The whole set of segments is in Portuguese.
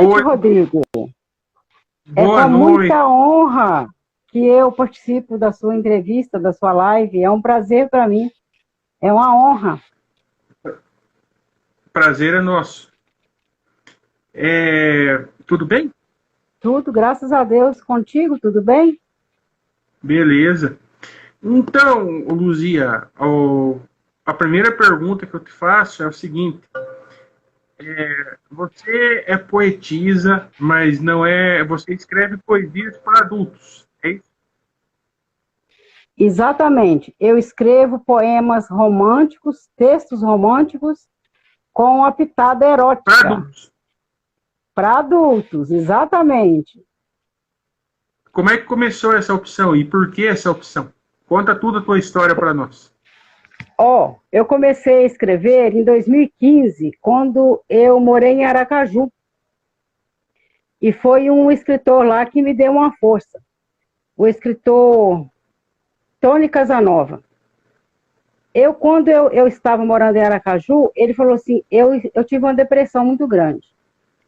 noite, Rodrigo. É Boa com noite. muita honra que eu participo da sua entrevista, da sua live. É um prazer para mim. É uma honra. Prazer é nosso. Tudo bem? Tudo, graças a Deus. Contigo, tudo bem? Beleza. Então, Luzia, a primeira pergunta que eu te faço é o seguinte: você é poetisa, mas não é. Você escreve poesias para adultos, é isso? Exatamente. Eu escrevo poemas românticos, textos românticos, com a pitada Para erótica. adultos. Para adultos, exatamente. Como é que começou essa opção e por que essa opção? Conta tudo a tua história para nós. Eu comecei a escrever em 2015, quando eu morei em Aracaju. E foi um escritor lá que me deu uma força. O escritor Tony Casanova. Quando eu estava morando em Aracaju, ele falou assim, eu tive uma depressão muito grande.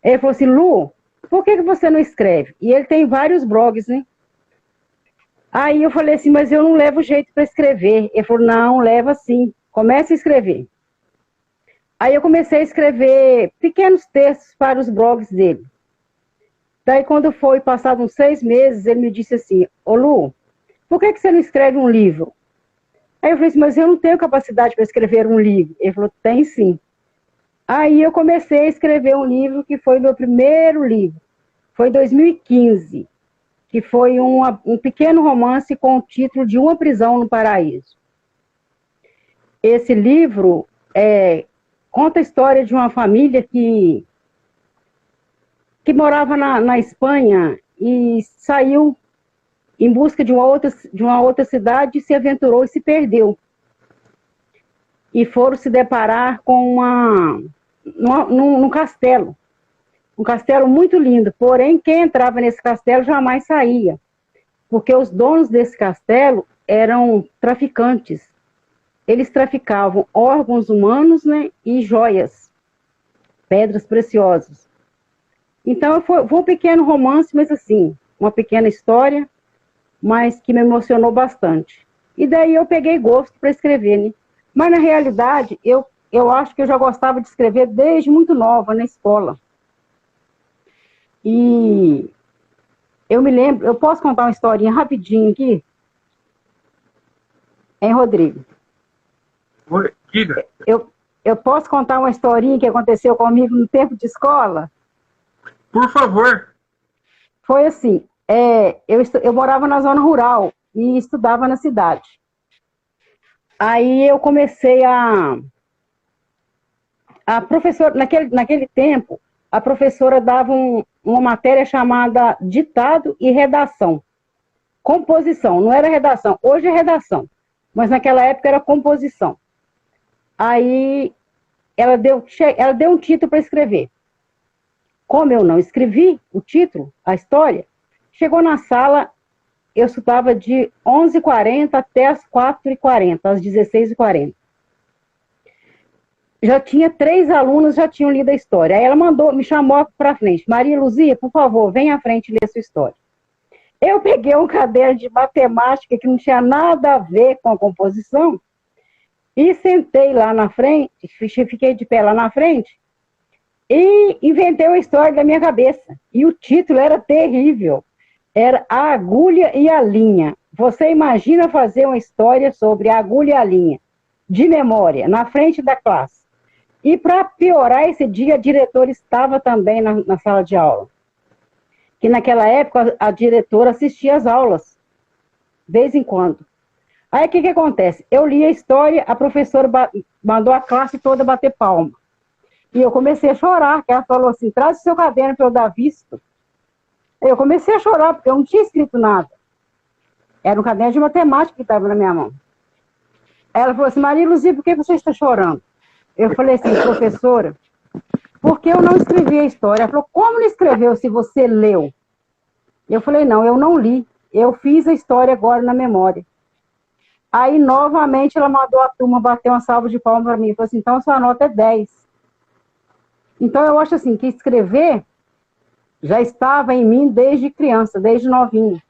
Ele falou assim, Lu, por que você não escreve? E ele tem vários blogs, né? Aí eu falei assim, mas eu não levo jeito para escrever. Ele falou, não, leva sim, comece a escrever. Aí eu comecei a escrever pequenos textos para os blogs dele. Daí quando foi passado uns 6 meses, ele me disse assim, ô Lu, por que você não escreve um livro? Aí eu falei assim, mas eu não tenho capacidade para escrever um livro. Ele falou, tem sim. Aí eu comecei a escrever um livro que foi meu primeiro livro. Foi em 2015, que foi um pequeno romance com o título de Uma Prisão no Paraíso. Esse livro conta a história de uma família que morava na Espanha e saiu em busca de uma outra cidade, se aventurou e se perdeu. E foram se deparar com num castelo. Um castelo muito lindo, porém quem entrava nesse castelo jamais saía, porque os donos desse castelo eram traficantes. Eles traficavam órgãos humanos, né, e joias, pedras preciosas. Então foi um pequeno romance, mas assim, uma pequena história, mas que me emocionou bastante. E daí eu peguei gosto para escrever, né? Mas na realidade, eu acho que eu já gostava de escrever desde muito nova, na escola. E eu me lembro, eu posso contar uma historinha rapidinho aqui? Hein, Rodrigo? Oi, diga. Eu posso contar uma historinha que aconteceu comigo no tempo de escola? Por favor. Foi assim, eu morava na zona rural e estudava na cidade. Aí eu comecei a professora, naquele tempo, a professora dava uma matéria chamada ditado e redação. Composição, não era redação, hoje é redação, mas naquela época era composição. Aí ela deu um título para escrever. Como eu não escrevi o título, a história, chegou na sala, eu estudava de 11h40 até as 4h40, às 16h40. Já tinha 3 alunos, já tinham lido a história. Aí ela me chamou para frente. Maria Luzia, por favor, vem à frente ler sua história. Eu peguei um caderno de matemática que não tinha nada a ver com a composição e sentei lá na frente, fiquei de pé lá na frente e inventei uma história da minha cabeça. E o título era terrível. Era A Agulha e a Linha. Você imagina fazer uma história sobre a agulha e a linha, de memória, na frente da classe. E para piorar, esse dia a diretora estava também na sala de aula. Que naquela época a diretora assistia às aulas, de vez em quando. Aí o que acontece? Eu li a história, a professora mandou a classe toda bater palma. E eu comecei a chorar, que ela falou assim, traz o seu caderno para eu dar visto. Eu comecei a chorar, porque eu não tinha escrito nada. Era um caderno de matemática que estava na minha mão. Aí ela falou assim, Maria Luzia, por que você está chorando? Eu falei assim, professora, porque eu não escrevi a história. Ela falou, como não escreveu se você leu? Eu falei, não, eu não li. Eu fiz a história agora na memória. Aí, novamente, ela mandou a turma bater uma salva de palmas para mim. Falou assim, então, sua nota é 10. Então, eu acho assim, que escrever já estava em mim desde criança, desde novinha.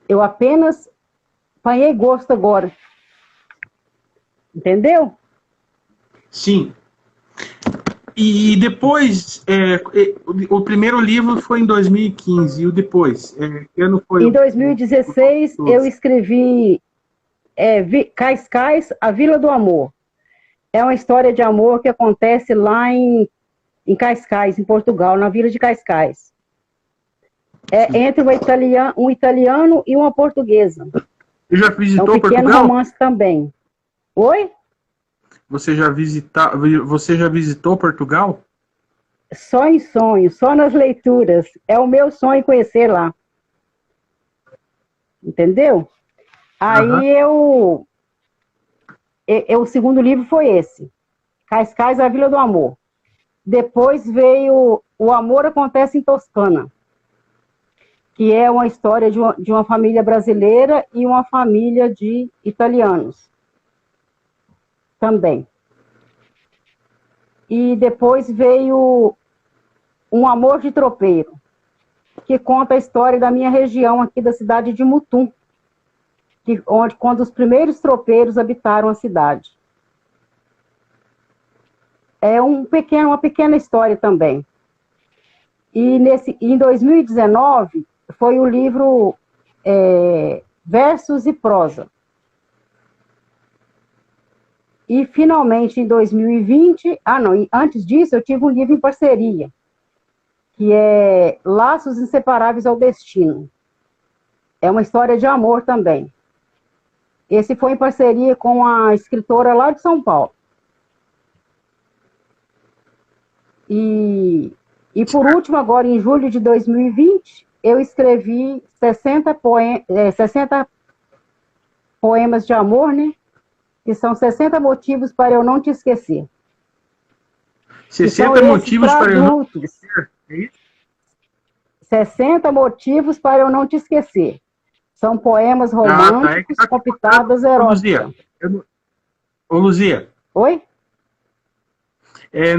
Eu apenas apanhei gosto agora. Entendeu? Sim. E depois, o primeiro livro foi em 2015, e o depois? Que ano foi? Em 2016, eu escrevi Cascais, A Vila do Amor. É uma história de amor que acontece lá em Cascais, em Portugal, na Vila de Cascais. É entre um italiano e uma portuguesa. Você já visitou Portugal? É um pequeno Portugal? romance também. Oi? Você já visitou Portugal? Só em sonho, só nas leituras. É o meu sonho conhecer lá. Entendeu? Aí o segundo livro foi esse. Cascais, A Vila do Amor. Depois veio O Amor Acontece em Toscana, que é uma história de uma família brasileira e uma família de italianos também. E depois veio Um Amor de Tropeiro, que conta a história da minha região aqui da cidade de Mutum, quando os primeiros tropeiros habitaram a cidade. É uma pequena história também. E em 2019 foi o livro Versos e Prosa. E finalmente em 2020, antes disso eu tive um livro em parceria, que é Laços Inseparáveis ao Destino. É uma história de amor também. Esse foi em parceria com a escritora lá de São Paulo. E por último, agora em julho de 2020, eu escrevi 60 poemas de amor, né? Que são 60 motivos para eu não te esquecer. 60 motivos para eu não te esquecer. 60 motivos para eu não te esquecer. São poemas românticos com pitadas eróticas. Ô, Luzia. Oi?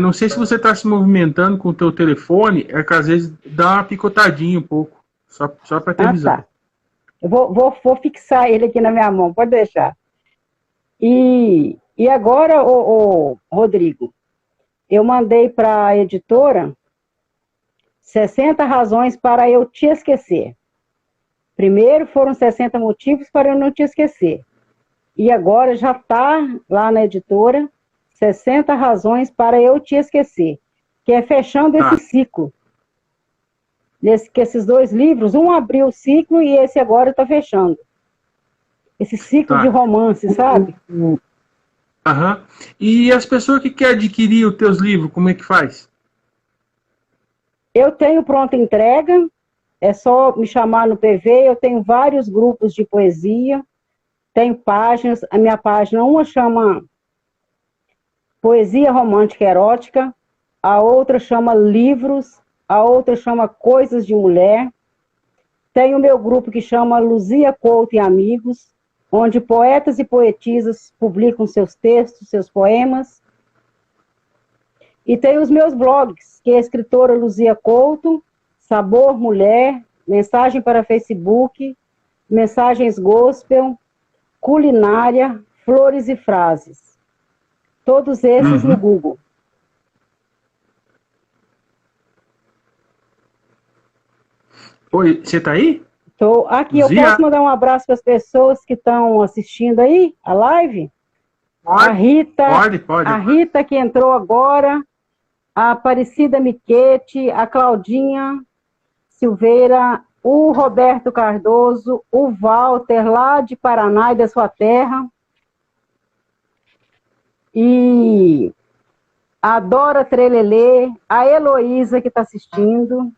Não sei se você está se movimentando com o teu telefone, que às vezes dá uma picotadinha um pouco, só para ter visão. Tá. Eu vou fixar ele aqui na minha mão, pode deixar. E agora, Rodrigo, eu mandei para a editora 60 razões para eu te esquecer. Primeiro foram 60 motivos para eu não te esquecer. E agora já está lá na editora 60 razões para eu te esquecer, que é fechando esse ciclo. Que esses dois livros, um abriu o ciclo e esse agora está fechando. Esse ciclo de romance, sabe? E as pessoas que querem adquirir os teus livros, como é que faz? Eu tenho pronta entrega, é só me chamar no PV, eu tenho vários grupos de poesia, tenho páginas, a minha página, uma chama Poesia Romântica Erótica, a outra chama Livros, a outra chama Coisas de Mulher. Tem o meu grupo que chama Luzia Couto e Amigos, onde poetas e poetisas publicam seus textos, seus poemas. E tem os meus blogs, que é a escritora Luzia Couto, Sabor Mulher, Mensagem para Facebook, Mensagens Gospel, Culinária, Flores e Frases. Todos esses no Google. Oi, você tá aí? Estou aqui. Eu posso mandar um abraço para as pessoas que estão assistindo aí, a live? Pode, a Rita, pode. A Rita que entrou agora, a Aparecida Miquete, a Claudinha Silveira, o Roberto Cardoso, o Walter, lá de Paraná e da sua terra, e a Dora Trelelê, a Heloísa que está assistindo,